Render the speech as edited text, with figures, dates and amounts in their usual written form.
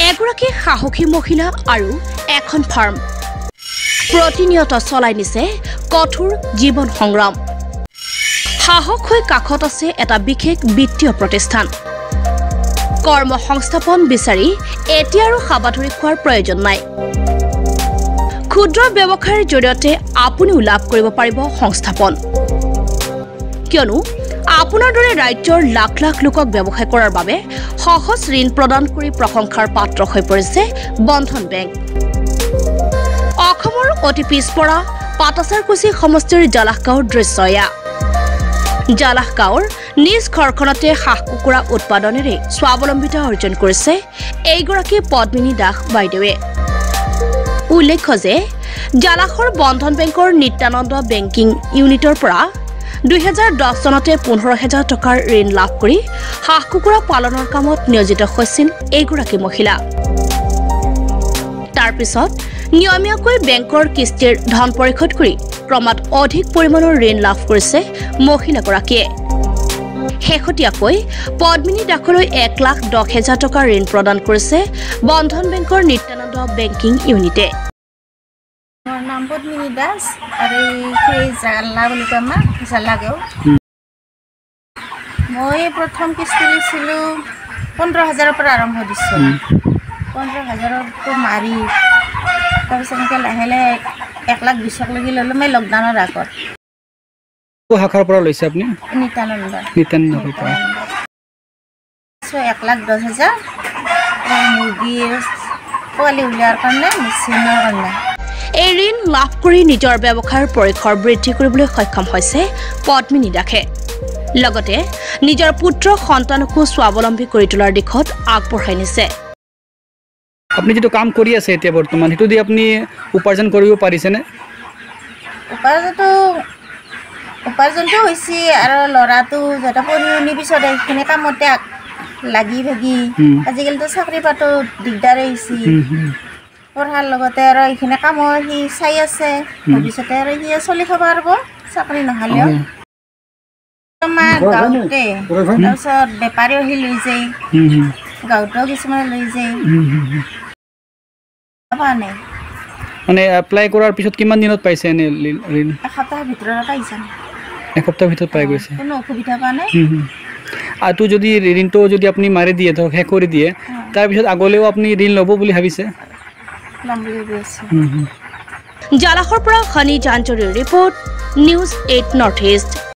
এগৰাকী সাহসী মহিলা আৰু এখন ফাৰ্ম প্ৰতিনিয়ত চলাই নিছে কঠোৰ জীৱন সংগ্ৰাম সাহস হৈ কাখত আছে এটা বিশেষ বিত্তীয় প্ৰতিষ্ঠান কৰ্ম সংস্থাপন বিচাৰি এতিয়া আৰু হাবাধৰি খোৱাৰ প্ৰয়োজন নাই ক্ষুদ্ৰ ব্যৱসায়ৰ জৰিয়তে আপুনিও লাভ কৰিব পাৰিব সংস্থাপন কিয়নো আপোনাৰ দৰে ৰাজ্যৰ লাখ লাখ লোকক ব্যৱসায় কৰাৰ বাবে সহজ ঋণ প্ৰদান কৰি প্ৰশংসাৰ পাত্ৰ হৈ পৰিছে বন্ধন বেংক অসমৰ অতি পিছপৰা পাটাচাৰকুছি সমষ্টিৰ জালাহগাঁৱৰ দৃশ্য এয়া জালাহগাঁৱৰ নিজ ঘৰখনতে হাঁহ কুকুৰা উৎপাদনেৰে স্বাৱলম্বিতা অৰ্জন কৰিছে এইগৰাকী পদ্মিনী দাস বাইদেৱে উল্লেখ্য যে জালাহৰ বন্ধন বেংকৰ নিত্যানন্দ বেংকিং ইউনিটৰ পৰা 2010 চনতে 15,000 টকাৰ ঋণ লাভ কৰি হাঁহ কুকুৰা পালনৰ কামত নিয়োজিত হৈছিল এইগৰাকী মহিলা তাৰ পিছত নিয়মীয়াকৈ বেংকৰ কিস্তিৰ ধন পৰিশোধ কৰি ক্ৰমাৎ অধিক পৰিমাণৰ ঋণ লাভ কৰিছে মহিলাগৰাকীয়ে শেহতীয়াকৈ পদ্মিনী দাসলৈ 1,10,000 টকা ঋণ প্ৰদান কৰিছে বন্ধন বেংকৰ নিত্যানন্দ বেংকিং ইউনিটে মোৰ নাম পদ্মিনী দাস আৰু এই জালা বুলি কয় আমাৰ জালাগাঁও মই প্ৰথম কিস্তি লৈছিলোঁ 15,000ৰ পৰা আৰম্ভ দিছোঁ 15,000টো মাৰি তাৰপিছত এনেকৈ লাহে লাহে 1,20,000 লৈকে ল'লোঁ মই লকডাউনৰ আগত শাখাৰ পৰা লৈছে আপুনি নিত্যানন্দৰ পৰা 1,10,000 মুৰ্গীৰ পোৱালি উলিওৱাৰ কাৰণে মেচিনৰ কাৰণে এই ঋণ লাভ কৰি নিজৰ ব্যৱসায়ৰ পৰিসৰ বৃদ্ধি কৰিবলৈ সক্ষম হৈছে পদ্মিনী দাসে লগতে নিজৰ পুত্ৰ সন্তানকো স্বাৱলম্বী কৰি তোলাৰ দিশত আগবঢ়াই নিছে আপুনি যেটো কাম কৰি আছে এতিয়া বৰ্তমান হেতু দি আপুনি উপাৰ্জন কৰিব পাৰিছেনে উপাৰ্জনটো হৈছে আৰু ল'ৰাটো যত পঢ়ি শুনি পিছত এইখিনি কামতে লাগি ভাগি আজিকালিতো চাকৰি পাতো দিগদাৰ হৈছে পঢ়াৰ লগতে আৰু এইখিনি কামো সি চাই আছে ভৱিষ্যতে আৰু সি চলি খাব পাৰিব চাকৰি নহ'লেও আমাৰ গাঁৱতে তাৰপিছত বেপাৰীও আহি লৈ যায় গাঁৱতেও কিছুমানে লৈ যায় মানে এপ্লাই কৰাৰ পিছত কিমান দিনত পাইছে এনে ঋণ এসপ্তাহৰ ভিতৰত পাইছে এসপ্তাহৰ ভিতৰত পাই গৈছে কোনো অসুবিধা পোৱা নাই আৰু যদি ঋণটো যদি আপুনি মাৰি দিয়ে ধৰক শেষ কৰি দিয়ে তাৰপিছত আগলৈও আপুনি ঋণ ল'ব বুলি ভাবিছে জালাহৰ পৰা খনি জাঞ্জৰীৰ ৰিপৰ্ট নিউজ 8 নৰ্থ ইষ্ট